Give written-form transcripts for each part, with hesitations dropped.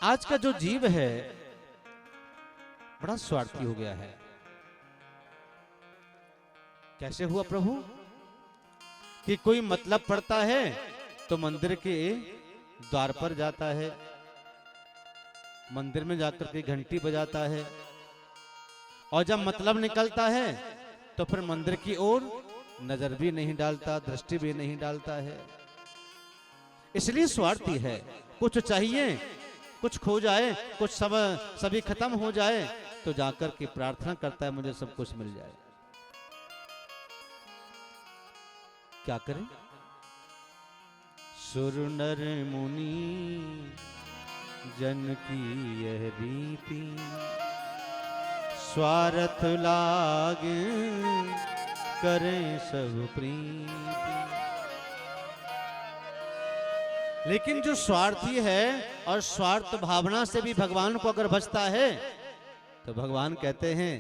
आज का जो जीव है बड़ा स्वार्थी हो गया है। कैसे हुआ प्रभु कि कोई मतलब पड़ता है तो मंदिर के द्वार पर जाता है, मंदिर में जाकर के घंटी बजाता है, और जब मतलब निकलता है तो फिर मंदिर की ओर नजर भी नहीं डालता, दृष्टि भी नहीं डालता है। इसलिए स्वार्थी है। कुछ चाहिए, कुछ खो जाए, कुछ सभी खत्म हो जाए तो जाकर के प्रार्थना करता है मुझे सब कुछ मिल जाए। क्या करें? सुर नर मुनि जन की यह रीति, स्वार्थ लागे करें सब प्रीति। लेकिन जो स्वार्थी है और स्वार्थ भावना से भी भगवान को अगर भजता है तो भगवान कहते हैं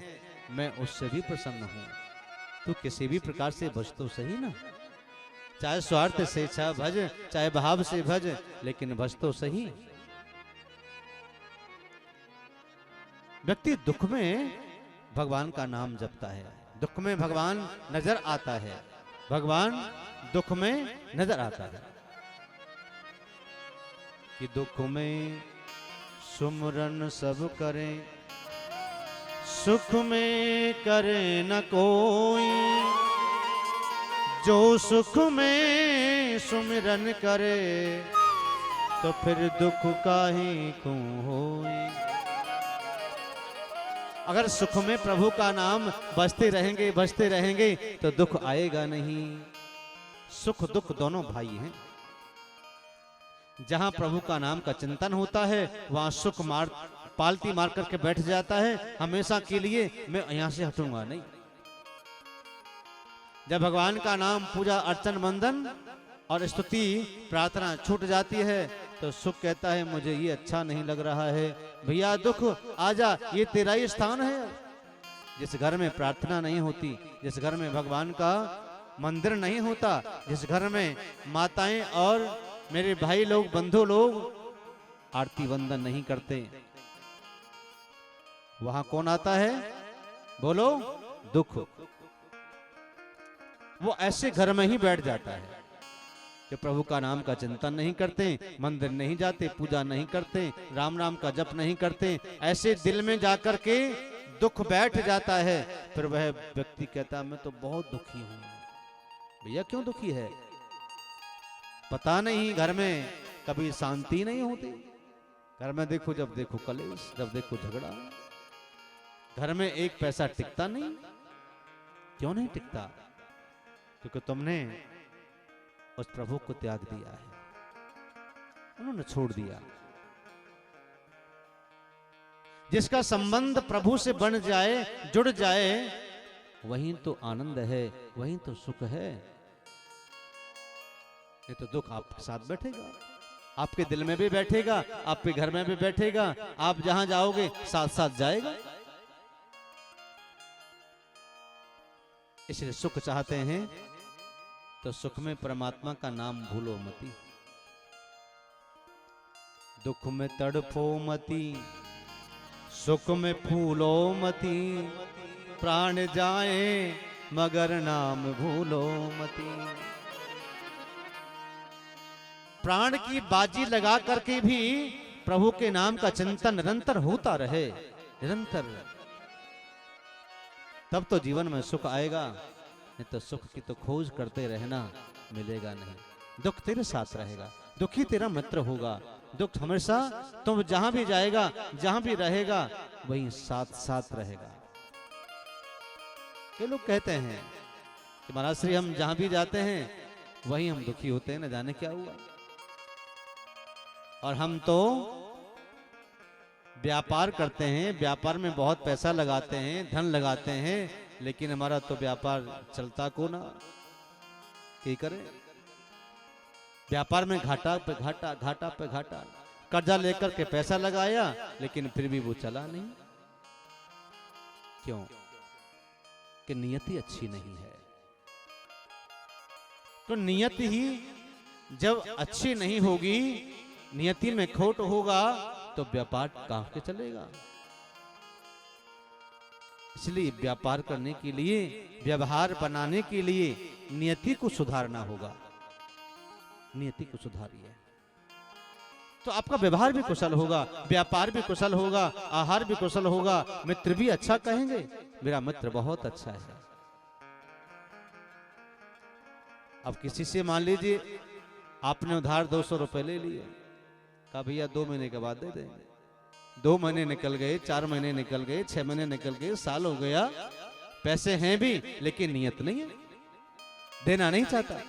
मैं उससे भी प्रसन्न हूं। तू किसी भी प्रकार से भज तो सही ना, चाहे स्वार्थ से भज, चाहे भाव से भज, लेकिन भज तो सही। व्यक्ति दुख में भगवान का नाम जपता है, दुख में भगवान नजर आता है, भगवान दुख में नजर आता है कि दुख में सुमरन सब करें, सुख में करे न कोई, जो सुख में सुमिरन करे तो फिर दुख काहे को होई। अगर सुख में प्रभु का नाम बजते रहेंगे तो दुख आएगा नहीं। सुख दुख दोनों भाई हैं। जहां प्रभु का नाम का चिंतन होता है वहां सुख पालती मार करके बैठ जाता है, हमेशा के लिए मैं यहां से हटूंगा नहीं। जब भगवान का नाम पूजा अर्चन वंदन और स्तुति प्रार्थना छूट जाती है तो सुख कहता है मुझे ये अच्छा नहीं लग रहा है, भैया दुख आजा, ये तेरा ही स्थान है। जिस घर में प्रार्थना नहीं होती, जिस घर में भगवान का मंदिर नहीं होता, जिस घर में माताएं और मेरे भाई लोग बंधु लोग आरती वंदन नहीं करते, वहां कौन आता है? बोलो, दुख। वो ऐसे घर में ही बैठ जाता है जो प्रभु का नाम का चिंतन नहीं करते, मंदिर नहीं जाते, पूजा नहीं करते, राम नाम का जप नहीं करते। ऐसे दिल में जाकर के दुख बैठ जाता है। फिर वह व्यक्ति कहता मैं तो बहुत दुखी हूं। भैया क्यों दुखी है? पता नहीं, घर में कभी शांति नहीं होती। घर में देखो, जब देखो कलेश, जब देखो झगड़ा। घर में एक पैसा टिकता नहीं। क्यों नहीं टिकता? क्योंकि तुमने उस प्रभु को त्याग दिया है, उन्होंने छोड़ दिया। जिसका संबंध प्रभु से बन जाए, जुड़ जाए, वही तो आनंद है, वही तो सुख है। ये तो दुख आपके साथ बैठेगा, आपके दिल में भी बैठेगा, आपके घर में भी बैठेगा, आप जहां जाओगे साथ साथ जाएगा। इसलिए सुख चाहते हैं तो सुख में परमात्मा का नाम भूलो मती। दुख में तड़फो मती, सुख में फूलो मती, प्राण जाए मगर नाम भूलो मती। प्राण की बाजी लगा करके भी प्रभु के नाम का चिंतन निरंतर होता रहे, निरंतर, तब तो जीवन में सुख आएगा। नहीं तो सुख की तो खोज करते रहना, मिलेगा नहीं। दुख तेरे साथ रहेगा, दुखी तेरा मित्र होगा। दुख हमेशा तुम जहां भी जाएगा, जहां भी रहेगा, वही साथ साथ रहेगा। ये लोग कहते हैं कि महाराज श्री हम जहां भी जाते हैं वही हम दुखी होते हैं, न जाने क्या हुआ। और हम तो व्यापार करते हैं, व्यापार में बहुत पैसा लगाते हैं, धन लगाते हैं, लेकिन हमारा तो व्यापार चलता को ना, क्या करें? व्यापार में घाटा पे घाटा, घाटा पे घाटा, कर्जा लेकर के पैसा लगाया लेकिन फिर भी वो चला नहीं। क्यों? कि नियति अच्छी नहीं है। तो नियति ही जब अच्छी नहीं होगी, नियति में खोट होगा, तो व्यापार कहां के चलेगा। इसलिए व्यापार करने के लिए, व्यवहार बनाने के लिए नियति को सुधारना होगा। नियति को सुधारिए तो आपका व्यवहार भी कुशल होगा, व्यापार भी कुशल होगा, आहार भी कुशल होगा, मित्र भी अच्छा कहेंगे, मेरा मित्र बहुत अच्छा है। अब किसी से मान लीजिए आपने उधार 200 रुपए ले लिए, कहा भैया 2 महीने के बाद दे देंगे। 2 महीने निकल गए, 4 महीने निकल गए, 6 महीने निकल गए, साल हो गया, पैसे हैं भी लेकिन नियत नहीं है, देना नहीं चाहता।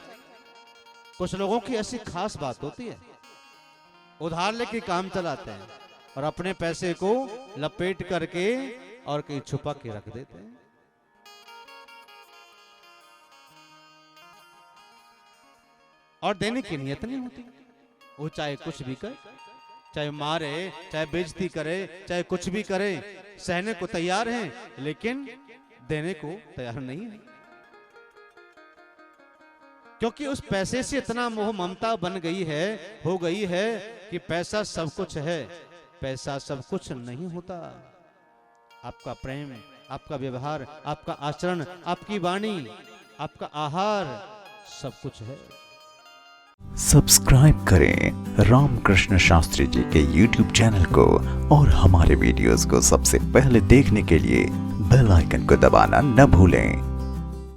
कुछ लोगों की ऐसी खास बात होती है, उधार लेके काम चलाते हैं और अपने पैसे को लपेट करके और कहीं छुपा के रख देते हैं। और देने की नियत नहीं होती। वो चाहे कुछ भी करे, चाहे मारे, चाहे बेइज्जती करे, चाहे कुछ भी करे, सहने को तैयार हैं लेकिन देने को तैयार नहीं है। क्योंकि उस पैसे से इतना मोह ममता बन गई है, हो गई है कि पैसा सब कुछ है। पैसा सब कुछ नहीं होता। आपका प्रेम, आपका व्यवहार, आपका आचरण, आपकी वाणी, आपका आहार सब कुछ है। सब्सक्राइब करें रामकृष्ण शास्त्री जी के YouTube चैनल को और हमारे वीडियोस को सबसे पहले देखने के लिए बेल आइकन को दबाना न भूलें।